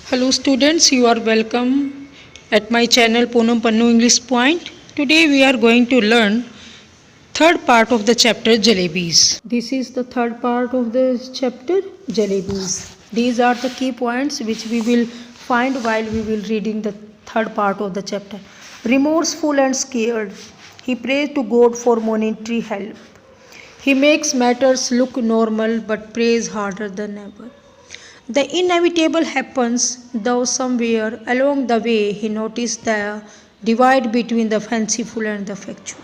Hello students, you are welcome at my channel Poonam Pannu English Point. Today we are going to learn third part of the chapter Jalebis. This is the third part of the chapter Jalebis. These are the key points which we will find while we will reading the third part of the chapter. Remorseful and scared, he prays to God for monetary help. He makes matters look normal but prays harder than ever. The inevitable happens, though somewhere along the way he noticed the divide between the fanciful and the factual.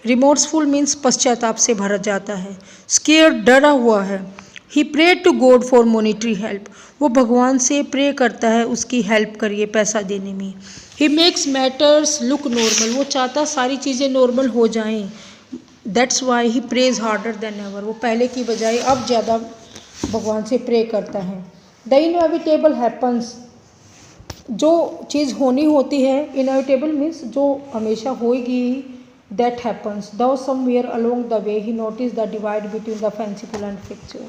Remorseful means पश्चाताप से भरा जाता है. Scare डरा हुआ है. He pray to God for monetary help, वो भगवान से प्रे करता है उसकी हेल्प करिए पैसा देने में. He makes matters look normal, वो चाहता सारी चीज़ें नॉर्मल हो जाएं. That's why he praise harder than ever, वो पहले की बजाय अब ज़्यादा भगवान से प्रे करता है. द इनएविटेबल हैपन्स, जो चीज़ होनी होती है, इनएविटेबल मीन्स जो हमेशा होएगी, that happens. Though somewhere along the way he notice the divide between the fanciful and factual,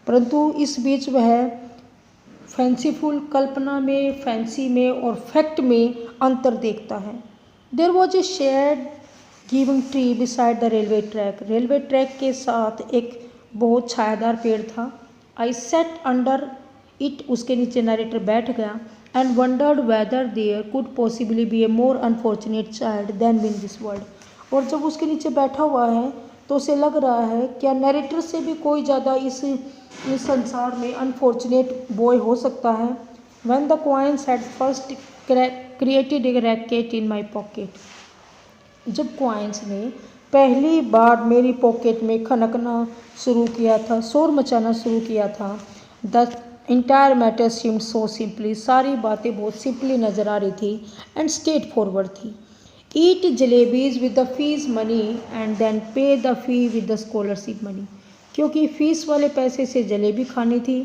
परंतु इस बीच वह फैंसीफुल कल्पना में, फैंसी में और फैक्ट में अंतर देखता है. There was a shade giving tree beside the railway track, railway track के साथ एक बहुत छायादार पेड़ था. आई सेट अंडर इट, उसके नीचे नरेटर बैठ गया. And wondered whether there could possibly be a more unfortunate child than in this world, और जब उसके नीचे बैठा हुआ है तो उसे लग रहा है क्या नरेटर से भी कोई ज़्यादा इस संसार में अनफॉर्चुनेट बॉय हो सकता है. When the coins had first created a racket in my pocket, जब कॉइन्स ने पहली बार मेरी पॉकेट में खनकना शुरू किया था, शोर मचाना शुरू किया था. The entire matter seemed so simply, सारी बातें बहुत सिंपली नज़र आ रही थी एंड स्ट्रेट फॉरवर्ड थी. Eat jalebis with the fees money and then pay the fee with the scholarship money, क्योंकि फ़ीस वाले पैसे से जलेबी खानी थी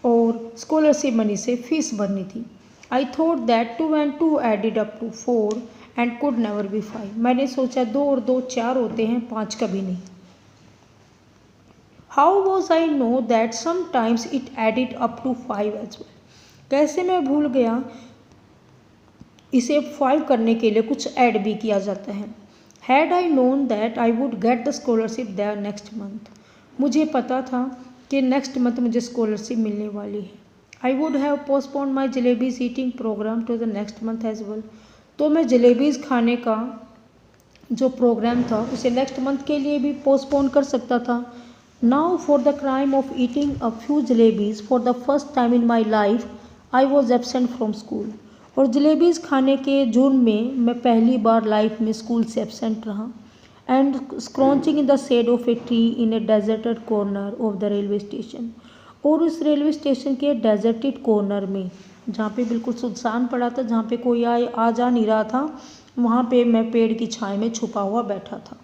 और स्कॉलरशिप मनी से फ़ीस भरनी थी. I thought that 2 and 2 added up to 4 and could never be 5, मैंने सोचा 2 और 2 4 होते हैं, 5 कभी नहीं. How was I know that sometimes it added up to 5 as well, कैसे मैं भूल गया इसे 5 करने के लिए कुछ ऐड भी किया जाता है. Had I known that I would get the scholarship there next month, मुझे पता था कि नेक्स्ट मंथ मुझे स्कॉलरशिप मिलने वाली है. I would have postponed my jalebis eating programme to the next month as well, तो मैं जलेबीज़ खाने का जो प्रोग्राम था उसे नेक्स्ट मंथ के लिए भी पोस्टपोन कर सकता था. Now for the crime of eating a few jalebis for the first time in my life I was absent from school, और जलेबीज़ खाने के जुर्म में मैं पहली बार लाइफ में स्कूल से एबसेंट रहा. And scorching in the shade of a tree in a deserted corner of the railway station, और उस रेलवे स्टेशन के डेजर्टेड कॉर्नर में जहाँ पे बिल्कुल सुनसान पड़ा था, जहाँ पे कोई आ जा नहीं रहा था, वहाँ पे मैं पेड़ की छाया में छुपा हुआ बैठा था.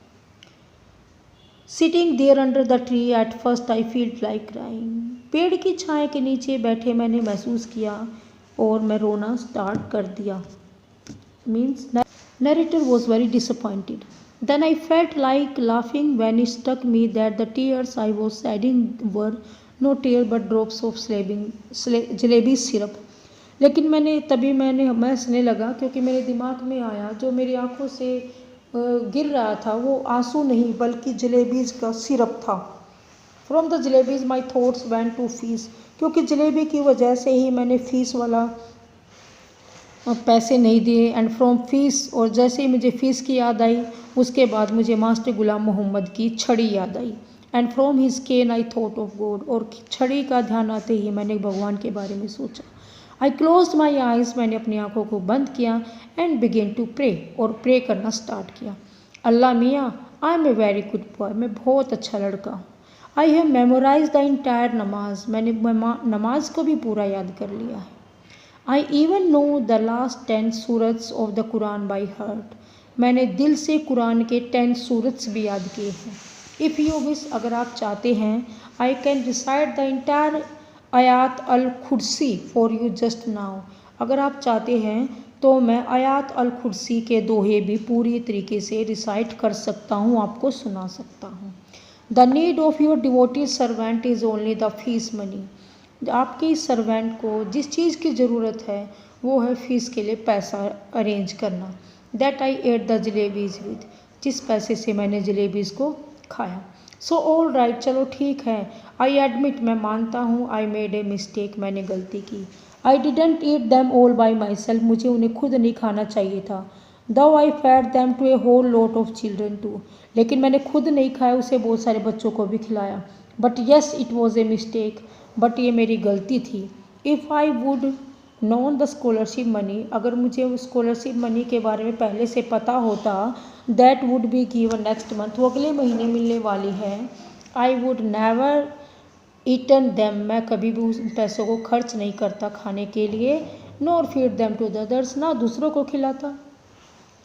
Sitting there under the tree at first I felt like crying, पेड़ की छाया के नीचे बैठे मैंने महसूस किया और मैं रोना स्टार्ट कर दिया. Means narrator was very disappointed. Then I felt like laughing when it stuck me that the tears I was shedding were no tear but drops of jalebi syrup, लेकिन मैं हंसने लगा क्योंकि मेरे दिमाग में आया जो मेरी आंखों से गिर रहा था वो आंसू नहीं बल्कि जलेबीज़ का सिरप था. From the jalebis my thoughts went to fees, क्योंकि जलेबी की वजह से ही मैंने फ़ीस वाला पैसे नहीं दिए. एंड फ्रॉम फीस, और जैसे ही मुझे फ़ीस की याद आई उसके बाद मुझे मास्टर गुलाम मोहम्मद की छड़ी याद आई. And from his cane I thought of God, और छड़ी का ध्यान आते ही मैंने भगवान के बारे में सोचा. आई क्लोज माई आइज़, मैंने अपनी आंखों को बंद किया. एंड बिगेन टू प्रे, और प्रे करना स्टार्ट किया. अल्लाह मियाँ, I am a very good boy, मैं बहुत अच्छा लड़का हूँ. I have memorise the entire namaz, मैंने नमाज को भी पूरा याद कर लिया है. I even know the last 10 surahs of the Quran by heart, मैंने दिल से कुरान के 10 सूरत्स भी याद किए हैं. इफ़ यू विश, अगर आप चाहते हैं, I can recite the entire आयात अल खुर्सी फॉर यू जस्ट नाउ, अगर आप चाहते हैं तो मैं आयात अल खुर्सी के दोहे भी पूरी तरीके से रिसाइट कर सकता हूँ, आपको सुना सकता हूँ. The need of your devoted servant is only the fees money, आपके इस सर्वेंट को जिस चीज़ की ज़रूरत है वो है फ़ीस के लिए पैसा अरेंज करना। That I ate the jalebis with, जिस पैसे से मैंने जलेबीज़ को खाया। सो ऑल राइट, चलो ठीक है। आई एडमिट, मैं मानता हूँ। आई मेड ए मिस्टेक, मैंने गलती की। I didn't eat them all by myself, मुझे उन्हें खुद नहीं खाना चाहिए था। Though I fed them to a whole lot of children too, लेकिन मैंने खुद नहीं खाया, उसे बहुत सारे बच्चों को भी खिलाया। But yes it was a mistake, but ये मेरी गलती थी। If I would known the scholarship money, अगर मुझे स्कॉलरशिप मनी के बारे में पहले से पता होता, that would be given next month, वो अगले महीने मिलने वाली है, I would never eaten them, मैं कभी भी उस पैसों को खर्च नहीं करता खाने के लिए। Nor feed them to the others, ना दूसरों को खिलाता।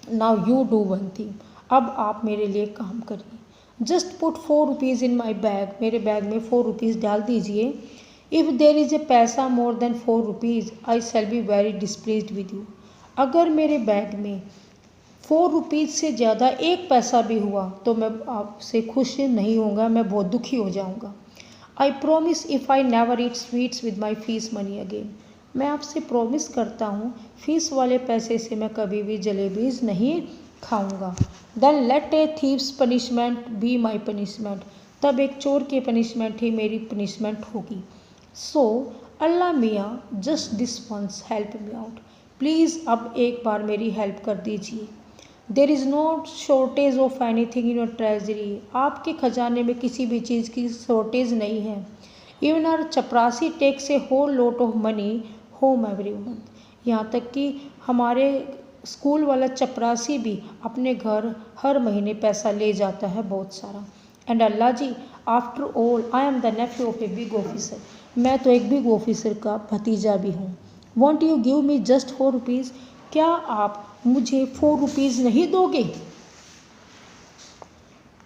Now you do one thing, अब आप मेरे लिए काम करिए। Just put 4 rupees in my bag, मेरे बैग में 4 रुपीज़ डाल दीजिए। इफ़ देर इज़ ए पैसा more than 4 rupees I shall be very displaced with you, अगर मेरे बैग में 4 रुपीज़ से ज़्यादा एक पैसा भी हुआ तो मैं आपसे खुश नहीं होऊंगा, मैं बहुत दुखी हो जाऊंगा। I promise if I never eat sweets with my fees money again, मैं आपसे प्रॉमिस करता हूँ फीस वाले पैसे से मैं कभी भी जलेबीज़ नहीं खाऊंगा। Then let a thief's punishment be my punishment, तब एक चोर की पनिशमेंट ही मेरी पनिशमेंट होगी। सो अल्लाह मियाँ just this once help me out, please अब एक बार मेरी हेल्प कर दीजिए। There is no shortage of anything in your treasury, आपके खजाने में किसी भी चीज़ की शॉर्टेज नहीं है। Even our chaprasi takes a whole lot of money home every month, यहाँ तक कि हमारे स्कूल वाला चपरासी भी अपने घर हर महीने पैसा ले जाता है बहुत सारा। And Allah ji, after all I am the nephew of a big officer, मैं तो एक बिग ऑफिसर का भतीजा भी हूँ। Want you give me just 4 rupees, क्या आप मुझे 4 रुपीज़ नहीं दोगे?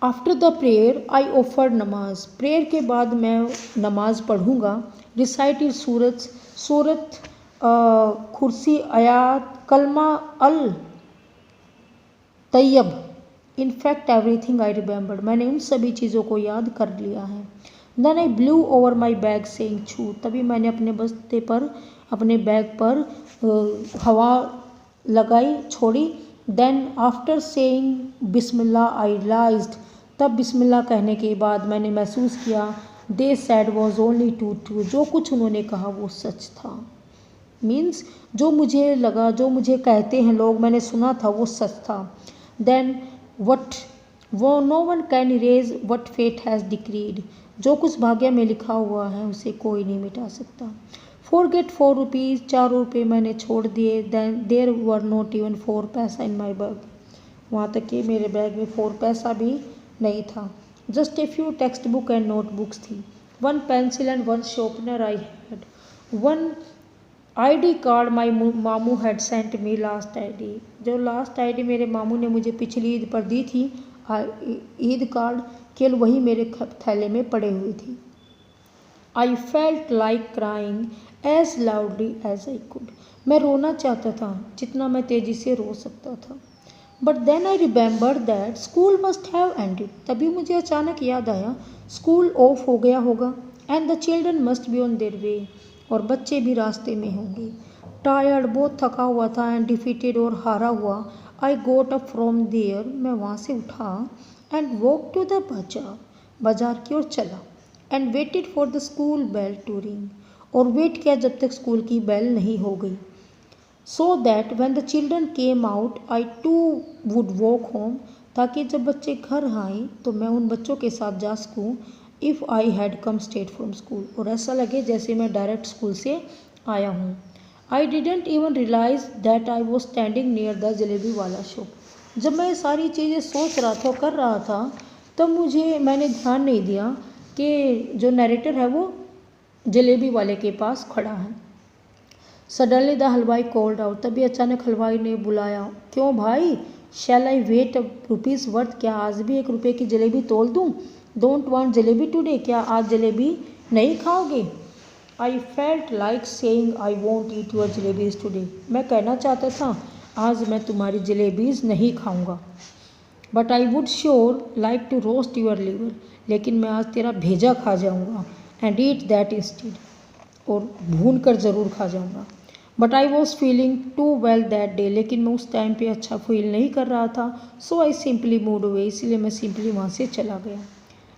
After the prayer I offered namaz, prayer के बाद मैं नमाज पढ़ूँगा। रिसाइटेड सूरत खुर्सी, आयात, कलमा अल तैयब, इनफैक्ट एवरीथिंग आई रिमेंबर्ड, मैंने उन सभी चीज़ों को याद कर लिया है। Then I blew over my bag saying छू, तभी मैंने अपने बस्ते पर, अपने बैग पर हवा लगाई, छोड़ी। देन आफ्टर सेइंग बिस्मिल्लाह आई रियलाइज्ड, तब बिस्मिल्लाह कहने के बाद मैंने महसूस किया, दे सैड वॉज ओनली टू, जो कुछ उन्होंने कहा वो सच था। मीन्स जो मुझे लगा, जो मुझे कहते हैं लोग, मैंने सुना था वो सच था। देन वट वो no one can erase what fate has decreed, जो कुछ भाग्य में लिखा हुआ है उसे कोई नहीं मिटा सकता। फॉरगेट 4 रुपीज़, 4 रुपये मैंने छोड़ दिए। Then there were not even 4 paisa in my bag, वहाँ तक कि मेरे बैग में 4 पैसा भी नहीं था। Just a few text book and notebooks थी। 1 pencil and 1 sharpener I had. 1 ID card my मामू had sent me last ID, जो लास्ट ID मेरे मामू ने मुझे पिछली ईद पर दी थी, ईद कार्ड केवल वही मेरे थैले में पड़े हुए थी। I felt like crying as loudly as I could, मैं रोना चाहता था जितना मैं तेज़ी से रो सकता था। But then I remember that school must have ended, तभी मुझे अचानक याद आया स्कूल ऑफ हो गया होगा। And the children must be on their way, और बच्चे भी रास्ते में होंगे। टायर्ड, बहुत थका हुआ था, एंड डिफीटेड, और हारा हुआ। आई गोट अप फ्रॉम देयर, मैं वहाँ से उठा। एंड वॉक टू द बाजार की ओर चला। And waited for the school bell to ring, और वेट किया जब तक स्कूल की बेल नहीं हो गई। So that when the children came out I too would walk home, ताकि जब बच्चे घर आए तो मैं उन बच्चों के साथ जा सकूँ। If I had come straight from school, और ऐसा लगे जैसे मैं डायरेक्ट स्कूल से आया हूँ। I didn't even realise that I was standing near the jalebi wala shop, जब मैं ये सारी चीज़ें सोच रहा था, कर रहा था, तब मैंने ध्यान नहीं दिया कि जो नरेटर है वो जलेबी वाले के पास खड़ा है। सडनली द हलवाई कॉल्ड आउट, तभी अचानक हलवाई ने बुलाया। क्यों भाई, शैल आई वेट रुपीज़ वर्थ, क्या आज भी 1 रुपये की जलेबी तोल दूँ? डोंट वांट जलेबी टुडे, क्या आज जलेबी नहीं खाओगे? आई felt like saying I won't eat your jalebis today, मैं कहना चाहता था आज मैं तुम्हारी जलेबीज नहीं खाऊंगा। But I would sure like to roast your liver, लेकिन मैं आज तेरा भेजा खा जाऊंगा। एंड ईट दैट इंस्टीड, और भून कर ज़रूर खा जाऊँगा। But I was feeling too well that day, लेकिन मैं उस टाइम पे अच्छा फील नहीं कर रहा था। सो आई सिंपली मूड अवे, इसलिए मैं सिंपली वहाँ से चला गया।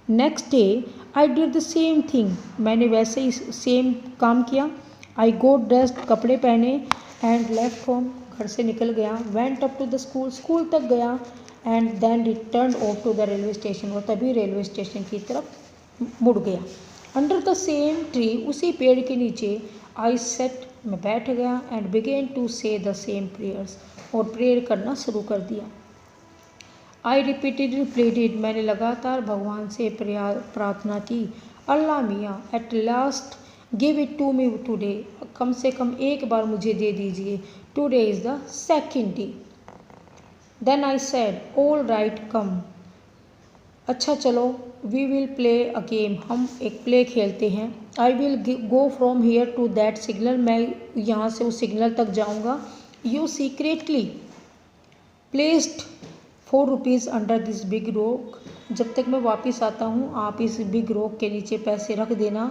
Next day I did the same thing, मैंने वैसे ही सेम काम किया। आई गोट ड्रेस्ड, कपड़े पहने, एंड लेफ्ट होम, घर से निकल गया। Went up to the school, school तक गया, and then return off to the railway station, और तभी रेलवे स्टेशन की तरफ मुड़ गया। अंडर द सेम ट्री, उसी पेड़ के नीचे, आई सेट, मैं बैठ गया, एंड बिगेन टू से द सेम प्रेयर्स, और प्रेयर करना शुरू कर दिया। आई रिपीटेडली प्लेडेड, मैंने लगातार भगवान से प्रार्थना की। अल्लाह मियाँ, at last give it to me today, कम से कम एक बार मुझे दे दीजिए। Today is the second day. Then I said all right come, अच्छा चलो, we will play a game, हम एक प्ले खेलते हैं। आई विल गो फ्रॉम हियर टू दैट सिग्नल, मैं यहाँ से उस सिग्नल तक जाऊँगा। You secretly placed 4 rupees under this big rock, जब तक मैं वापस आता हूँ आप इस बिग रॉक के नीचे पैसे रख देना।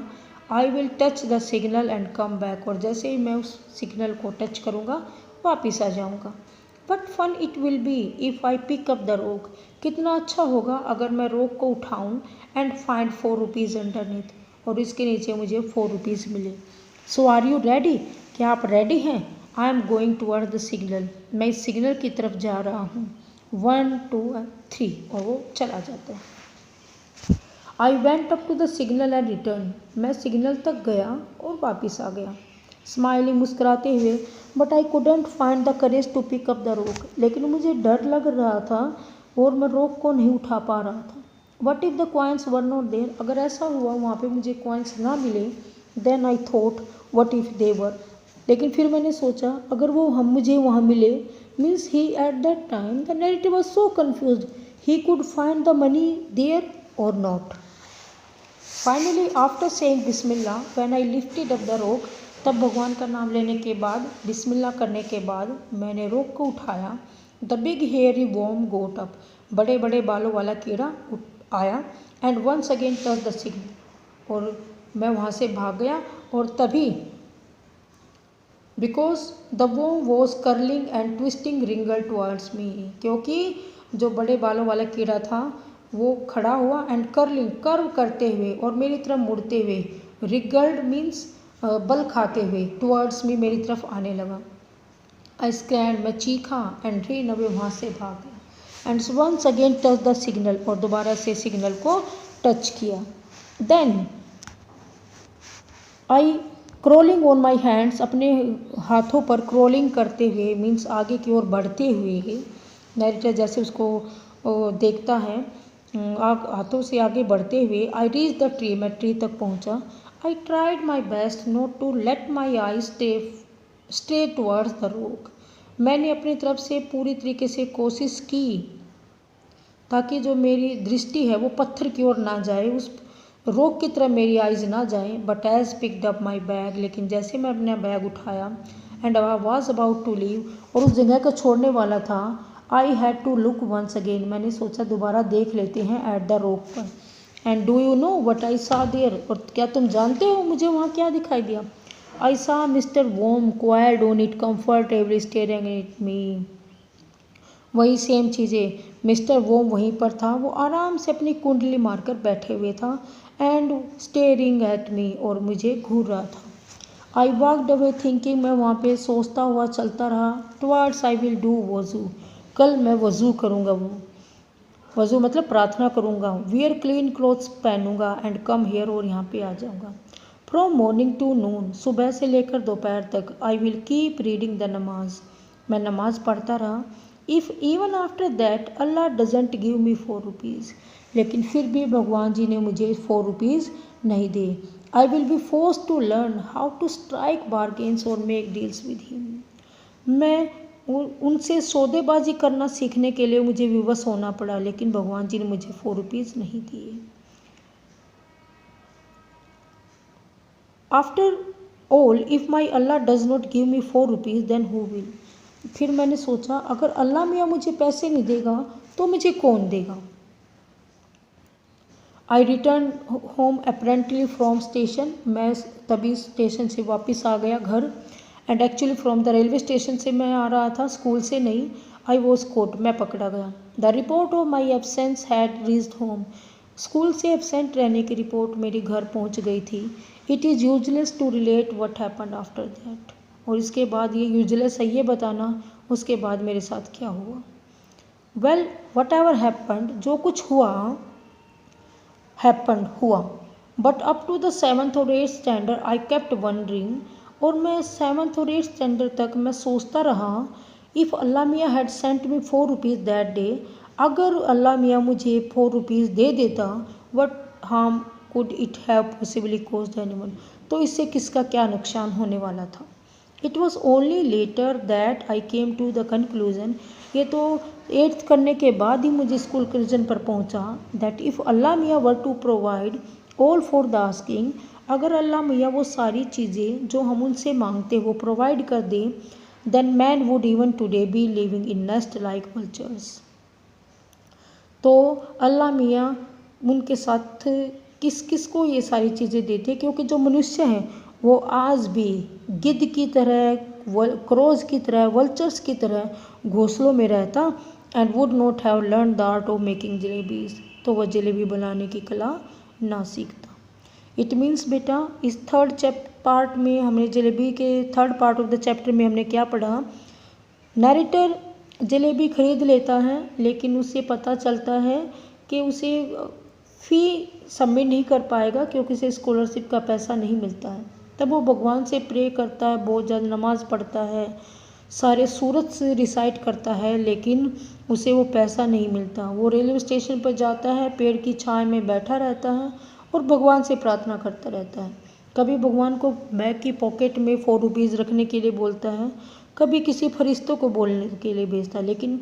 I will touch the signal and come back, और जैसे ही मैं उस सिग्नल को टच करूँगा वापस आ जाऊँगा। But fun it will be if I pick up the rock, कितना अच्छा होगा अगर मैं रॉक को उठाऊँ एंड फाइंड 4 रुपीज़ अंडरनीथ, और इसके नीचे मुझे 4 रुपीज़ मिले। सो आर यू रेडी, क्या आप रेडी हैं? I am going toward the signal, मैं इस सिग्नल की तरफ जा रहा हूँ। 1 2 3, और वो चला जाता है। I went up to the signal and return, मैं सिग्नल तक गया और वापस आ गया, स्माइलिंग, मुस्कुराते हुए। But I couldn't find the courage to pick up the rock, लेकिन मुझे डर लग रहा था और मैं रॉक को नहीं उठा पा रहा था। What if the coins were not there, अगर ऐसा हुआ वहाँ पे मुझे कॉइन्स ना मिले। Then I thought what if they were, लेकिन फिर मैंने सोचा अगर वो मुझे वहाँ मिले, means he at that time the narrative was so confused, he could find the money there और नॉट। Finally after saying Bismillah when I lifted up the rock, तब भगवान का नाम लेने के बाद, बिस्मिल्लाह करने के बाद मैंने रॉक को उठाया। The big hairy worm got up, बड़े बड़े बालों वाला कीड़ा आया, and once again touch the signal, और मैं वहाँ से भाग गया। और तभी because the worm was curling and twisting wriggle towards me, क्योंकि जो बड़े बालों वाला कीड़ा था वो खड़ा हुआ एंड कर्लिंग, कर्व करते हुए और मेरी तरफ मुड़ते हुए, रिगल्ड मीन्स बल खाते हुए, टुवर्ड्स मी, मेरी तरफ आने लगा। आई स्क्रैंड, मैं चीखा, एंड रीन अवे, वहाँ से भाग गया, and once again touch the signal, और दोबारा से सिग्नल को टच किया। Then I crawling on my hands, अपने हाथों पर क्रोलिंग करते हुए, मीन्स आगे की ओर बढ़ते हुए, नैरेटर जैसे उसको देखता है, हाथों से आगे बढ़ते हुए। आई रीच द ट्री, मैं ट्री तक पहुंचा। I tried my best not to let my eye stay towards the rock, मैंने अपनी तरफ से पूरी तरीके से कोशिश की ताकि जो मेरी दृष्टि है वो पत्थर की ओर ना जाए, उस रॉक की तरफ मेरी आइज़ ना जाए। But as picked up my bag, लेकिन जैसे मैं अपना बैग उठाया, and I was about to leave, और उस जगह को छोड़ने वाला था, I had to look once again, मैंने सोचा दोबारा देख लेते हैं एट द रॉक पर। And do you know what I saw there, और क्या तुम जानते हो मुझे वहाँ क्या दिखाई दिया? I saw mister worm coiled on it comfortably staring at me, वही सेम चीज़ें, मिस्टर वॉर्म वहीं पर था, वो आराम से अपनी कुंडली मारकर बैठे हुए था, एंड स्टेयरिंग एट मी, और मुझे घूर रहा था। आई वॉकड अवे थिंकिंग, मैं वहाँ पे सोचता हुआ चलता रहा। टुवर्ड्स आई विल डू वज़ू, कल मैं वज़ू करूँगा, वज़ू मतलब प्रार्थना करूँगा। वियर क्लीन क्लोथ्स पहनूँगा, एंड कम हेयर, और यहाँ पे आ जाऊँगा। फ्रॉम मॉर्निंग टू नून, सुबह से लेकर दोपहर तक। I will keep reading the नमाज, मैं नमाज पढ़ता रहा। If even after that Allah doesn't give me 4 rupees, लेकिन फिर भी भगवान जी ने मुझे 4 रुपीज़ नहीं दिए। I will be force to learn how to strike bargains और मेक डील्स विद हिम, मैं उनसे सौदेबाजी करना सीखने के लिए मुझे विवश होना पड़ा, लेकिन भगवान जी ने मुझे 4 रुपीज़ नहीं दिए। After all if my Allah does not give me 4 rupees then who will, फिर मैंने सोचा अगर अल्लाह मियाँ मुझे पैसे नहीं देगा तो मुझे कौन देगा? I return home apparently from station, मैं तभी स्टेशन से वापस आ गया घर। And actually from the railway station से मैं आ रहा था, स्कूल से नहीं। आई वॉज कोट, मैं पकड़ा गया। The report of my absence had reached home, school से एब्सेंट रहने की रिपोर्ट मेरी घर पहुंच गई थी। It is useless to relate what happened after that, और इसके बाद ये यूजलेस है ये बताना उसके बाद मेरे साथ क्या हुआ। वेल वट एवर हैपेंड, जो कुछ हुआ हैपेंड हुआ, but up to the 7th और 8th standard I kept wondering, और मैं 7th और 8th स्टैंडर्ड तक मैं सोचता रहा, if Allah miyan had sent me 4 rupees that day, अगर अल्लाह मियाँ मुझे 4 रुपीज़ दे देता, what harm could it have possibly caused anyone, तो इससे किसका क्या नुकसान होने वाला था। It was only later that I came to the conclusion, ये तो 8th करने के बाद ही मुझे इस कंक्लूजन पर पहुंचा, दैट इफ़ अल्लाह मियाँ were to provide all for the asking, अगर अल्लाह मियाँ वो सारी चीज़ें जो हम उनसे मांगते वो प्रोवाइड कर दें, then man would even today be living in nest like vultures, तो अल्लाह मियाँ उनके साथ किस किस को ये सारी चीज़ें देते, क्योंकि जो मनुष्य हैं वो आज भी गिद्ध की तरह, क्रोज की तरह, वल्चर्स की तरह घोंसलों में रहता, and would not have learn the art of making jalebis, तो वह जलेबी बनाने की कला ना सीखता। इट मीन्स बेटा इस थर्ड पार्ट में हमने जलेबी के third part of the chapter में हमने क्या पढ़ा, नैरेटर जलेबी खरीद लेता है, लेकिन उसे पता चलता है कि उसे फ़ी सबमिट नहीं कर पाएगा क्योंकि उसे स्कॉलरशिप का पैसा नहीं मिलता है। तब वो भगवान से प्रे करता है, बहुत ज़्यादा नमाज़ पढ़ता है, सारे सूरत से रिसाइट करता है, लेकिन उसे वो पैसा नहीं मिलता। वो रेलवे स्टेशन पर जाता है, पेड़ की छाया में बैठा रहता है और भगवान से प्रार्थना करता रहता है। कभी भगवान को बैग की पॉकेट में 4 रुपीज़ रखने के लिए बोलता है, कभी किसी फरिश्तों को बोलने के लिए भेजता है, लेकिन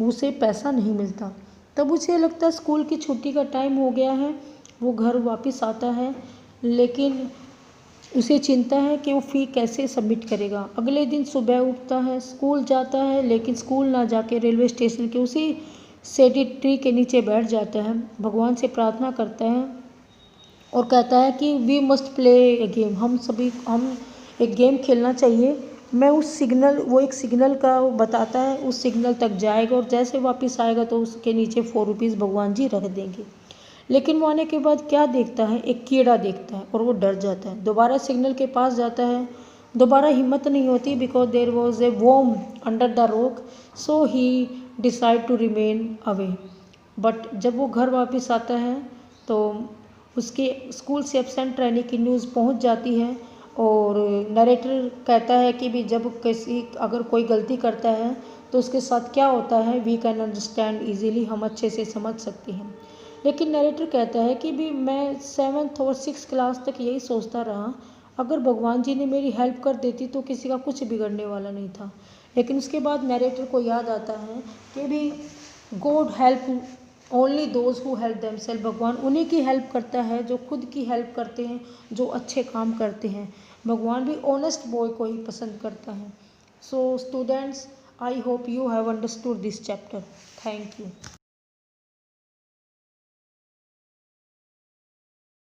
उसे पैसा नहीं मिलता। तब उसे लगता है स्कूल की छुट्टी का टाइम हो गया है, वो घर वापस आता है, लेकिन उसे चिंता है कि वो फ़ी कैसे सबमिट करेगा। अगले दिन सुबह उठता है, स्कूल जाता है, लेकिन स्कूल ना जाके रेलवे स्टेशन के उसी सेडी ट्री के नीचे बैठ जाता है, भगवान से प्रार्थना करता है और कहता है कि we must play a game, हम एक गेम खेलना चाहिए। मैं उस सिग्नल, वो एक सिग्नल का बताता है, उस सिग्नल तक जाएगा और जैसे वापस आएगा तो उसके नीचे 4 रुपीज़ भगवान जी रख देंगे। लेकिन वो आने के बाद क्या देखता है, एक कीड़ा देखता है और वो डर जाता है। दोबारा सिग्नल के पास जाता है, दोबारा हिम्मत नहीं होती, because there was a worm under the rock, so he decide to remain away. बट जब वो घर वापस आता है तो उसके स्कूल से एब्सेंट रहने की न्यूज़ पहुंच जाती है, और नरेटर कहता है कि भी जब अगर कोई गलती करता है तो उसके साथ क्या होता है, वी कैन अंडरस्टैंड ईजीली, हम अच्छे से समझ सकते हैं। लेकिन नरेटर कहता है कि भी मैं 7th और 6th क्लास तक यही सोचता रहा, अगर भगवान जी ने मेरी हेल्प कर देती तो किसी का कुछ बिगड़ने वाला नहीं था। लेकिन उसके बाद नरेटर को याद आता है कि भी God help only those who help themselves, भगवान उन्हीं की हेल्प करता है जो खुद की हेल्प करते हैं, जो अच्छे काम करते हैं। भगवान भी ऑनेस्ट बॉय को ही पसंद करता है। So students, I hope you have understood this chapter. Thank you.